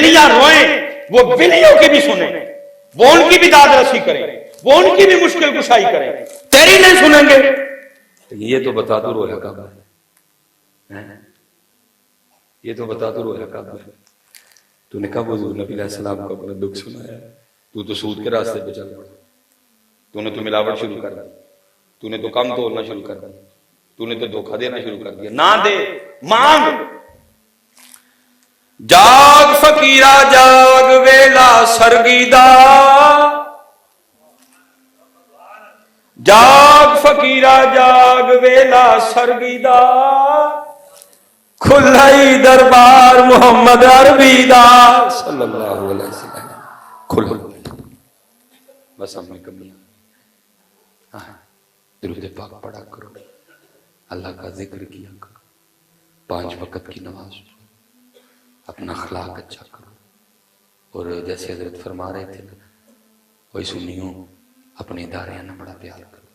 بلیاں روئیں وہ بلیوں کی بھی سنیں، وہ ان کی بھی داد رسی کریں، وہ ان کی بھی مشکل کشائی کریں، تیری نہیں سنیں گے۔ یہ تو بتا تو رویا کعبہ ہے، یہ تو بتا تو رویا کعبہ ہے۔ تو نے کہا حضور نبی علیہ السلام کو اپنا دکھ سنایا، تو سود کے راستے پہ چل پڑا، تو نے تو ملاوٹ شروع کر دی، تو نے تو کم توڑنا شروع کر دیا، تو نے تو دھوکہ دینا شروع کر دیا۔ نہ دے، مانگ۔ جاگ فقیرا جاگ ویلا سرگیدا، جاگ فقیرا جاگ ویلا سرگیدا، کھلائی دربار محمد عربی دا صلی اللہ علیہ وسلم۔ کھلا بس ہم میں کمیاں، درود پاک پڑھا کرو، اللہ کا ذکر کیا کرو، 5 وقت کی نماز پڑھو، اپنا اخلاق اچھا کرو، اور جیسے حضرت فرما رہے تھے وہی سنیوں اپنے اداریاں نہ بڑا پیار کرو،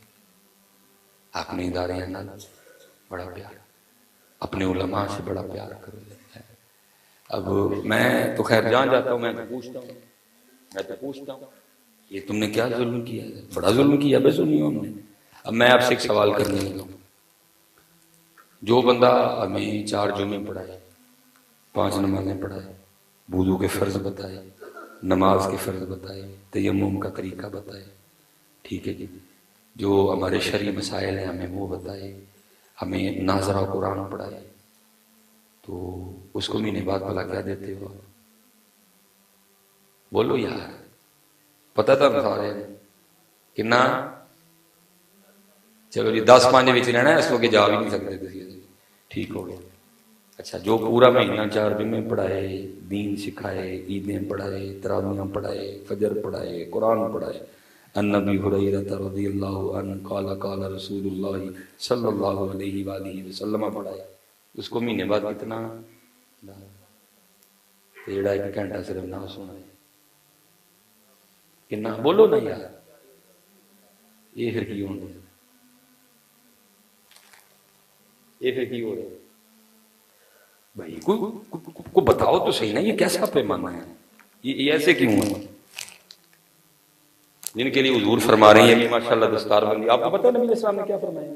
اپنے اداریاں نہ بڑا پیار، اپنے علماء سے بڑا پیار کرو۔ اب میں تو خیر جان جاتا ہوں، میں تو پوچھتا ہوں یہ تم نے کیا ظلم کیا ہے؟ بڑا ظلم کیا بے سنیوں ہم نے۔ اب میں آپ سے ایک سوال کرنے لگا ہوں، جو بندہ ہمیں 4 جمعے پڑھائے، 5 نمازیں پڑھائے، وضو کے فرض بتائے، نماز کے فرض بتائے، تیمم کا طریقہ بتائے، ٹھیک ہے جی، جو ہمارے شرعی مسائل ہیں ہمیں وہ بتائے، ہمیں ناظرہ قرآن پڑھائے، تو اس کو مہینے بعد بھلا کیا دیتے ہو؟ بولو یار، پتہ تھا سارے کنا؟ چلو جی 10 5 وچ رہنا ہے، اس کو کہ جا بھی نہیں سکتے تسی، ٹھیک ہو گیا۔ اچھا جو پورا مہینہ 4 جمعے پڑھائے، دین سکھائے، عیدیں پڑھائے، تراویحاں پڑھائے، فجر پڑھائے، قرآن پڑھائے، ان ابی ہریرہ رضی اللہ عنہ قال قال رسول اللہ صلی اللہ علیہ وآلہ وسلم پڑھائے، اس کو مہینے بعد کتنا؟ جیڑا 1 گھنٹہ صرف نہ سنا ہے کتنا؟ بولو نا یار، یہ پھر کی ہوں گے، یہ پھر کی ہو رہا ہے بھائی؟ کو بتاؤ تو صحیح نا، یہ کیسا پیمانہ ہے؟ یہ ایسے کیوں ہے؟ جن کے لیے حضور فرما رہے ہیں ماشاءاللہ دستار بندی، آپ کو پتہ ہے نبی علیہ السلام نے کیا فرمایا؟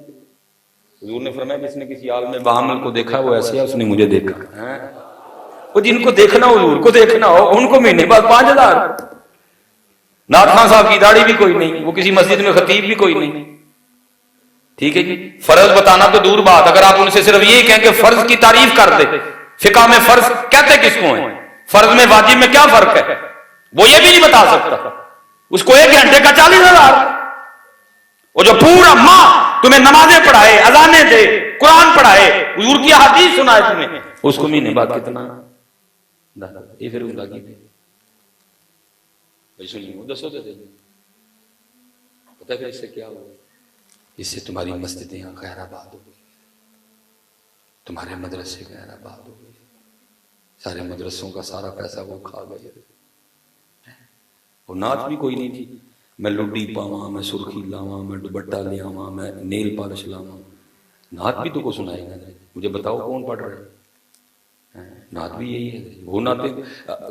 حضور نے فرمایا جس نے کسی عالم باہمل کو دیکھا وہ ایسے ہے، اس نے مجھے دیکھا۔ وہ جن کو دیکھنا حضور کو دیکھنا ہو، ان کو مہینے بعد 5000، نعت خان صاحب کی داڑھی بھی کوئی نہیں، وہ کسی مسجد میں خطیب بھی کوئی نہیں، ٹھیک ہے جی۔ فرض بتانا تو دور بات، اگر آپ ان سے صرف یہ کہیں کہ فرض کی تعریف کر دے، فقہ میں فرض کہتے کس کو ہیں، فرض میں واجب میں کیا فرق ہے، وہ یہ بھی نہیں بتا سکتا، اس کو 1 گھنٹے کا 40,000۔ وہ جو پورا ماہ تمہیں نمازیں پڑھائے، اذانیں دے، قرآن پڑھائے، حضور کی حدیث سنائے تمہیں، اس کو مہینے بعد کتنا؟ یہ پھر اللہ کی دسو تو پتہ ہے اس سے کیا ہوا؟ اس سے تمہاری مسجدیں غیر آباد ہو گئی، تمہارے مدرسے غیر آباد ہو گئے، سارے مدرسوں کا سارا پیسہ وہ کھا گئے، اور نعت بھی کوئی نہیں تھی، میں لڈی پاواں، میں سرخی لاواں، میں دوپٹہ لے آواں، میں نیل پالش لاواں، نعت بھی تو کو سنائے گا؟ مجھے بتاؤ کون پڑھ رہے ہیں؟ نعت بھی یہی ہے، وہ نعتیں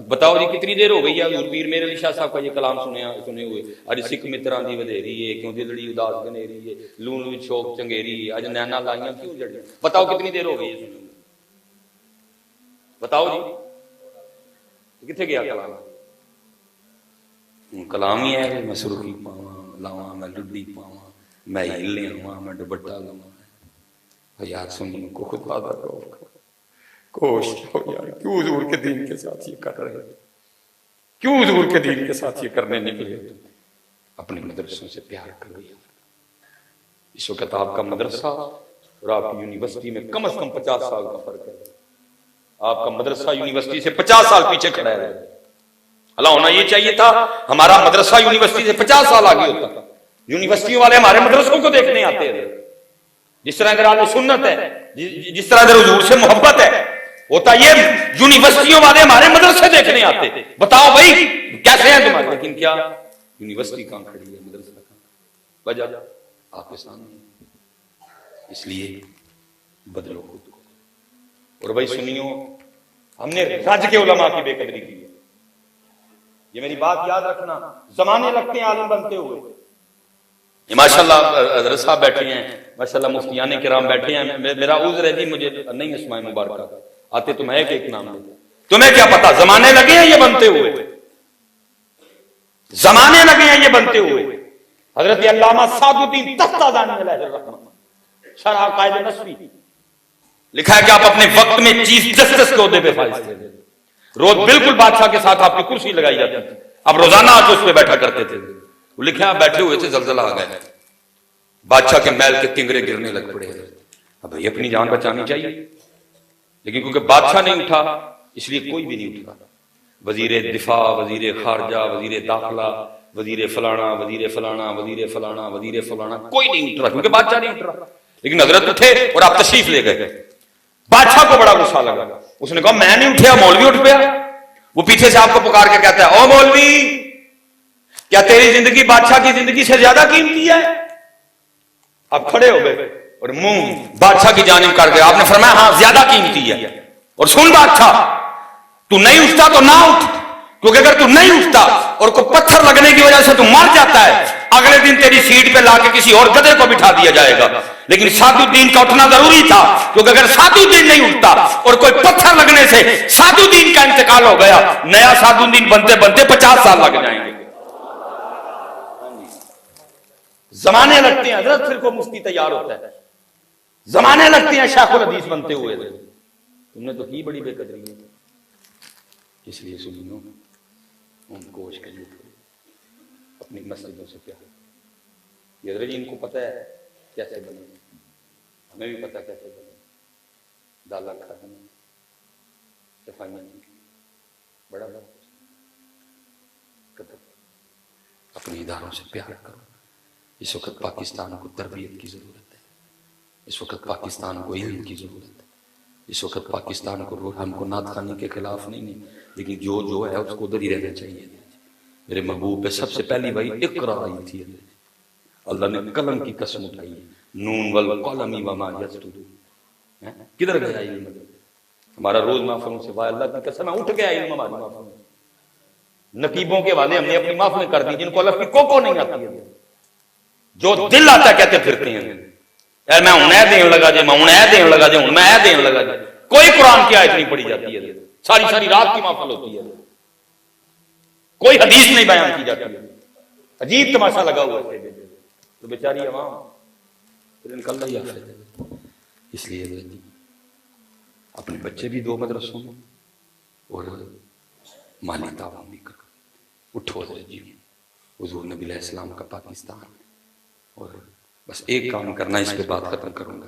بتاؤ جی کتنی دیر ہو گئی ہے حضور پیر میرے علی شاہ صاحب کا یہ کلام سنے ہوئے، اج سکھ متراں دی ودھیری ہے کیوں دلڑی اداس گنیری ہے، لون وچ شوق چنگیری ہے، اج نینا لائیاں کیوں جڑی، بتاؤ کتنی دیر ہو گئی ہے؟ بتاؤ جی کتنے گیا کلام؟ کلام ہی ہے میں سرخی پاواں لاواں، میں لڈی پاواں، میں ہل لے آواں، میں دوپٹہ لاواں۔ یار سنی کو خدا دا کوشش ہو یار، کیوں حضور کے دین کے ساتھ یہ کر رہے ہیں؟ کیوں حضور کے دین کے ساتھ یہ کرنے نکلے؟ اپنے مدرسوں سے پیار کرو یار۔ اس وقت آپ کا مدرسہ اور آپ کی یونیورسٹی میں کم از کم 50 سال کا فرق ہے، آپ کا مدرسہ یونیورسٹی سے 50 سال پیچھے کھڑا ہے۔ اللہ ہونا یہ چاہیے تھا ہمارا مدرسہ یونیورسٹی سے 50 سال آگے ہوتا، یونیورسٹیوں والے ہمارے مدرسوں کو دیکھنے آتے ہیں، جس طرح اگر آج سنت ہے، جس طرح اگر حضور سے محبت ہے، ہوتا یہ یونیورسٹیوں والے ہمارے مدرسے دیکھنے آتے، بتاؤ بھائی کیسے ہیں تمہارے، لیکن کیا یونیورسٹی کہاں کھڑی ہے، مدرسہ کہاں؟ وجہ آپ کے سامنے، اس لیے بدلو خود کو۔ اور بھائی سنیوں ہم نے رج کے علماء کی بے قدری کی ہے. یہ میری بات یاد رکھنا. زمانے لگتے ہیں عالم بنتے ہوئے. ماشاءاللہ حضرت صاحب بیٹھے ہیں, ماشاءاللہ مفتیان کرام بیٹھے ہیں. میرا عذر ہے جی, مجھے نہیں اسماء مبارکہ آتے تو میں ایک نام لیتا. تمہیں کیا پتا, زمانے لگے ہیں یہ بنتے ہوئے, زمانے لگے ہیں یہ بنتے ہوئے. حضرت علامہ سعد الدین تفتازانی علیہ الرحمہ شرح عقائد نسوی لکھا ہے کہ آپ اپنے وقت میں چیف جسٹس کے عہدے پہ فائز تھے. روز بالکل بادشاہ کے ساتھ آپ کی کرسی لگائی جاتی تھی, آپ روزانہ آ کے اس پہ بیٹھا کرتے تھے. وہ لکھا ہے آپ بیٹھے ہوئے تھے, زلزلہ آ گیا, بادشاہ کے محل کے کنگرے گرنے لگ پڑے. اب بھائی اپنی جان بچانی چاہیے, لیکن کیونکہ بادشاہ نہیں اٹھا اس لیے کوئی بھی نہیں اٹھا. وزیر دفاع, وزیر خارجہ, وزیر داخلہ, وزیر فلانا, وزیر فلانا, وزیر فلانا, وزیر فلانا, کوئی نہیں اٹھ رہا کیونکہ بادشاہ نہیں اٹھ رہا. لیکن حضرت اٹھے اور آپ تشریف لے گئے. بادشاہ کو بڑا غصہ لگا, اس نے کہا میں نہیں اٹھیا, مولوی اٹھ پیا. وہ پیچھے سے آپ کو پکار کے کہتا ہے, او مولوی, کیا تیری زندگی بادشاہ کی زندگی سے زیادہ قیمتی ہے؟ آپ کھڑے ہو گئے اور منہ بادشاہ کی جانب کر گئے. آپ نے فرمایا ہاں زیادہ قیمتی ہے. اور سن بادشاہ, تو نہیں اٹھتا تو نہ اٹھ, کیونکہ اگر تو نہیں اٹھتا اور کوئی پتھر لگنے کی وجہ سے تو مر جاتا ہے, اگلے دن تیری سیٹ پہ لا کے کسی اور گدھے کو بٹھا دیا جائے گا. لیکن سعد الدین کا اٹھنا ضروری تھا, کیونکہ اگر سعد الدین نہیں اٹھتا اور کوئی پتھر لگنے سے سعد الدین کا انتقال ہو گیا, نیا سعد الدین بنتے بنتے 50 سال لگ جائیں گے. زمانے لگتے ہیں حضرت, پھر کو مفتی تیار ہوتا ہے. زمانے لگتے ہیں شیخ الحدیث بنتے ہوئے. تم نے تو کی بڑی بے قدری ہے. اس لیے سنو, ان کو اپنی مسجدوں سے کیا یہ حضرت جی ان کو پتہ ہے کیسے بنے, ہمیں بھی پتہ کیسے بنے. دالا کھانا, صفائیاں, بڑا بڑا اپنے اداروں سے پیار کرو. اس وقت پاکستان کو تربیت کی ضرورت ہے, اس وقت پاکستان کو علم کی ضرورت ہے, اس وقت پاکستان کو ہم کو نعت خوانی کے خلاف نہیں, لیکن جو ہے اس کو ادھر ہی رہنا چاہیے. میرے محبوب پہ سب سے پہلی بھائی اقرا آئی تھی, اللہ نے قلم کی قسم اٹھائی, نون والقلم وما یسطرون. کدھر گیا علم؟ ہمارا روز محفلوں سے بھائی اللہ کی قسم اٹھ گیا علم ہماری محفلوں. نقیبوں کے والے ہم نے اپنی محفلیں کر دی جن کو اللہ کی کوکو نہیں آتی ہے, جو دل آتا کہتے پھرتے ہیں میں ہوں اے دین لگا جے, میں ہوں اے دین لگا جے, ہوں میں اے دین لگا جے. کوئی قرآن کی آیت نہیں پڑھی جاتی ہے, ساری ساری رات کی محفل ہوتی ہے, کوئی حدیث نہیں بیان کی جاتی ہے. عجیب تماشا لگا ہوا ہے تو بیچاری عوام پھر نکل رہی ہے. اس لیے اپنے بچے بھی 2 مدرسوں میں اور مالی تعاون بھی کرو. اٹھو جی, حضور نبی علیہ السلام کا پاکستان. اور بس ایک کام کرنا, اس پہ بات ختم کروں گا,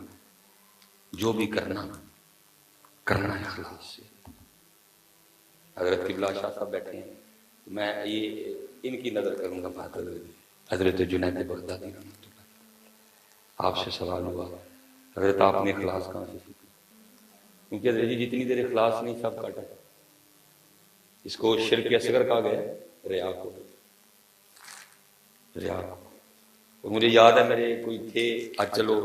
جو بھی کرنا ہے اخلاص سے. حضرت قبلہ شاہ صاحب بیٹھے ہیں, میں یہ ان کی نظر کروں گا بات. حضرت جنید بغدادی رحمۃ اللہ, آپ سے سوال ہوا حضرت آپ نے اخلاص کہاں سے سیکھا؟ کیونکہ حضرت جی جتنی دیر اخلاص نہیں سب کاٹا. اس کو شرک اصغر کہا گیا, ریا کو, ریا. اور مجھے یاد ہے میرے کوئی تھے, آج چلو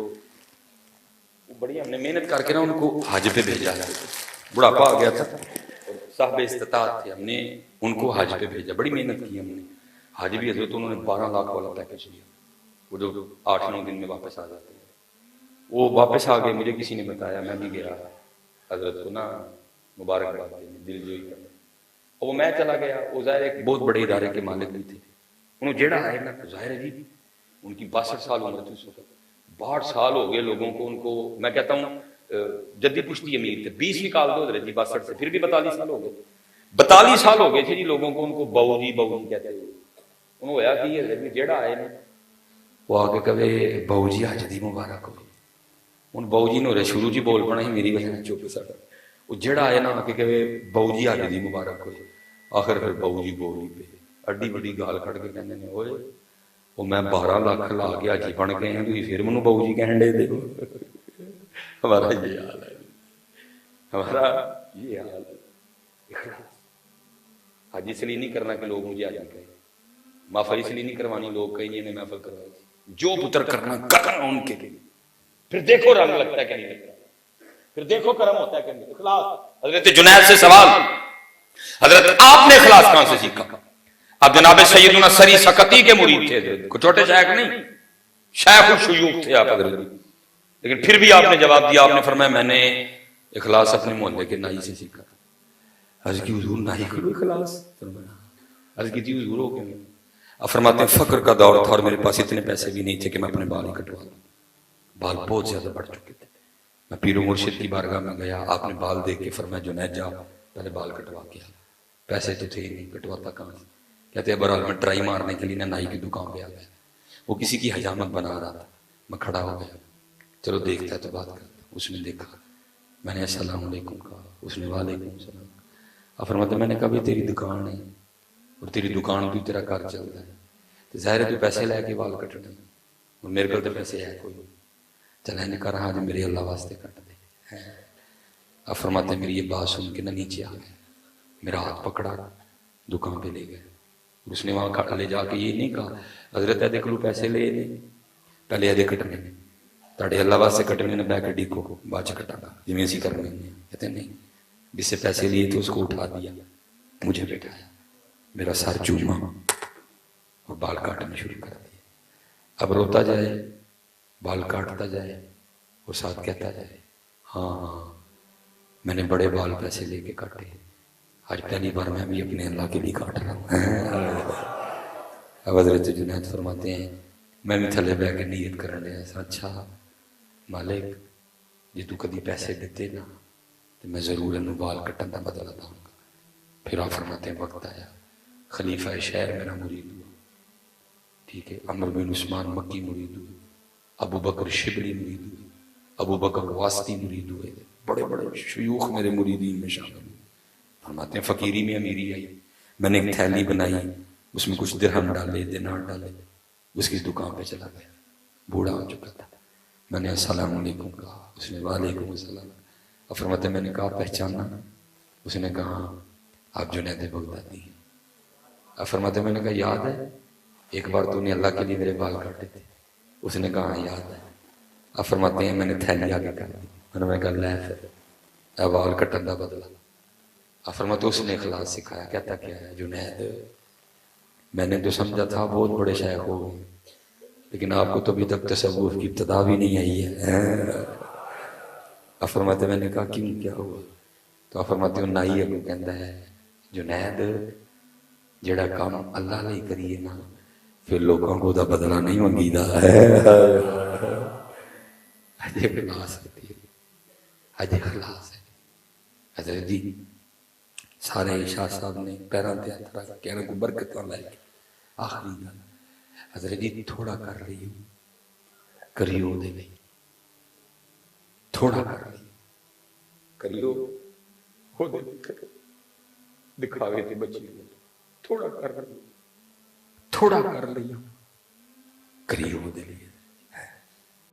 بڑی ہم نے محنت کر کے نا ان کو حج پہ بھیجا ہے, بڑھاپا آ گیا تھا, صاحب استطاعت تھے, ہم نے ان کو حج پہ بھیجا, بڑی محنت کی ہم نے. حج بھی حضرت انہوں نے 12 لاکھ والا پیکج دیا, وہ جو 8-9 دن میں واپس آ جاتے ہیں. وہ واپس آ گئے, مجھے کسی نے بتایا, میں بھی گیا حضرت کو نا مبارکباد دینے, دل جوئی کرنے. اور وہ میں چلا گیا, وہ ظاہر ایک بہت بڑے ادارے کے مالک بھی تھے. انہوں جیڑا آئے نا ظاہر ہے جی ان کی 62 سال عمر تھی اس وقت, 62 سال ہو گئے لوگوں کو. ان کو میں کہتا ہوں جدی پشتی امیر تھے, 20 نکال دو حضرت جی 62 سے, پھر بھی 42 سال ہو گئے. 42 سال ہو گئے تھے جی لوگوں کو ان کو بہو جی کہتے ہوئے. انہوں ہویا کہ یہ جیڑا آئے نا وہ آگے کہے بہو جی حج دی مبارک ہوئی. ان بہو جی نے شروع جی بول پڑنا ہی میری وجہ چپ سا. وہ جیڑا آئے نا آگے کہے بہو جی حج دی مبارک ہوئی. آخر پھر بہو جی بول ہی پہ اڈی بڑی گال کھڑ کے کہنے نے ہوئے وہ میں 12 لاکھ لا کے حاجی بن گئے ہیں, تھی پھر منو بہو جی کہن دے دے. ہمارا یہ حال ہے, ہمارا یہ حال ہے. حج اس لیے نہیں کرنا کہ لوگ مجھے حج کہیں, محفل اس لیے نہیں کروانی لوگ کہیں نے محفل کروائی. جو پتر کرنا ان کے لیے, پھر دیکھو رنگ لگتا ہے کہ نہیں لگتا. پھر دیکھو کرم ہوتا ہے کہ نہیں. اخلاص. حضرت جنید سے سوال, حضرت آپ نے اخلاص کہاں سے سیکھا؟ اب جناب سیدنا سری سکتی کے مرید تھے, چھوٹے شیخ نہیں, شیخ الشیوخ تھے آپ حضرت, لیکن پھر بھی آپ نے جواب دیا, آپ نے فرمایا میں نے اخلاص اپنے محلے کے نائی سے سیکھا. عرض کی حضور نائی کو اخلاص؟ عرض کی تھی حضور ہو کیوں؟ اب فرماتے ہیں فقر کا دور تھا اور میرے پاس اتنے پیسے بھی نہیں تھے کہ میں اپنے بال ہی کٹوا دوں, بال بہت زیادہ بڑھ چکے تھے. میں پیر و مرشد کی بارگاہ میں گیا, آپ نے بال دیکھ کے فرمایا جنید جا پہلے بال کٹوا کے آ. پیسے تو تھے ہی نہیں, کٹواتا کہاں سے؟ کہتے ہیں بہرحال میں ٹرائی مارنے کے لیے نائی کی دکان پہ آ گیا, وہ کسی کی حجامت بنا رہا تھا, میں کھڑا ہو گیا, چلو دیکھتا ہے تو بات کرتا. اس نے دیکھا, میں نے السلام علیکم کہا, اس نے وعلیکم السلام. اب فرماتے میں نے کہا بھی تیری دکان ہے اور تیری دکان تو تیرا گھر چلتا ہے, تو ظاہر ہے تو پیسے لے کے بال کٹنے, اور میرے کو تو پیسے ہے کوئی, چلے نے کہا ہاں جی میرے اللہ واسطے کٹ دے. اب فرماتے میری یہ بات سن کے نہ نیچے آ گئے, میرا ہاتھ پکڑا, دکان پہ لے گئے. اس نے وہاں لے جا کے یہ نہیں کہا حضرت ہے دیکھ لو پیسے لے نہیں, پہلے یہ کٹنے تاڑے اللہ واسطے کٹنے نے بہ کے ڈیکو باچ کٹا گا جی میں اسی کرنے. کہتے نہیں, جس سے پیسے لیے تھے اس کو اٹھا دیا, مجھے بٹھایا, میرا سر چوما اور بال کاٹنا شروع کر دیا. اب روتا جائے, بال کاٹتا جائے, اور ساتھ کہتا جائے ہاں میں نے بڑے بال پیسے لے کے کاٹے, آج پہلی بار میں بھی اپنے اللہ کے لیے کاٹ رہا ہوں. اب حضرت جنید فرماتے ہیں میں بھی تھلے بہ کے نیت کرنے ایسا, اچھا مالک جی تو کبھی پیسے دیتے نا تو میں ضرور انہوں بال کٹن کا بدلا دوں گا. پھر آپ فرماتے ہیں وقت آیا, خلیفہ شہر میرا مرید ہوا, ٹھیک ہے, عمر بن عثمان مکی مرید ہوئے, ابو بکر شبلی مرید ہوئے, ابو بکر واسطی مرید ہوئے, بڑے بڑے شیوخ میرے مریدین میں شامل ہوئے. فرماتے ہیں فقیری میں امیری آئی, میں نے ایک تھیلی بنائی, اس میں کچھ درہم ڈالے, دینار ڈالے, اس کی دکان پہ چلا گیا, بوڑھا ہو چکا تھا. میں نے السلام علیکم کہا, اس نے وعلیکم السلام. اور فرماتے میں نے کہا پہچانا؟ اس نے کہا آپ جنید بغدادی ہیں. اور فرماتے میں نے کہا یاد ہے ایک بار تو نے اللہ کے لیے میرے بال کاٹے تھے؟ اس نے کہا یاد ہے. اب فرماتے ہیں میں نے تھیلی آگے کر دی, میں نے کہا لے پھر بال کٹن کا بدلا. اب فرماتے اس نے اخلاص سکھایا. کہتا کیا ہے جنید, میں نے تو سمجھا تھا بہت بڑے شیخ ہو گئے, لیکن آپ کو تو ابھی تک تصوف کی ابتدا بھی نہیں آئی ہے. اب فرماتے میں نے کہا کیوں کیا ہوا؟ تو اب فرماتے ہیں نائی اگوں کہندا ہے جنید جڑا کام اللہ لئی کریے نا پھر لوگوں کو دا بدلہ نہیں منگی دا ہے. حج اخلاص ہے, حج اخلاص ہے. حضرت جی سارے شاہ صاحب نے پیران تے ہاتھ رکھ کے انہوں کو برکت والا ہے. آخری گل حضرت جی تھوڑا کر رہی ہوں کریو دے نہیں, تھوڑا کر رہی کریو ہو دے دکھاوے تے بچی, تھوڑا کر رہی, تھوڑا کر رہی ہوں کریو دے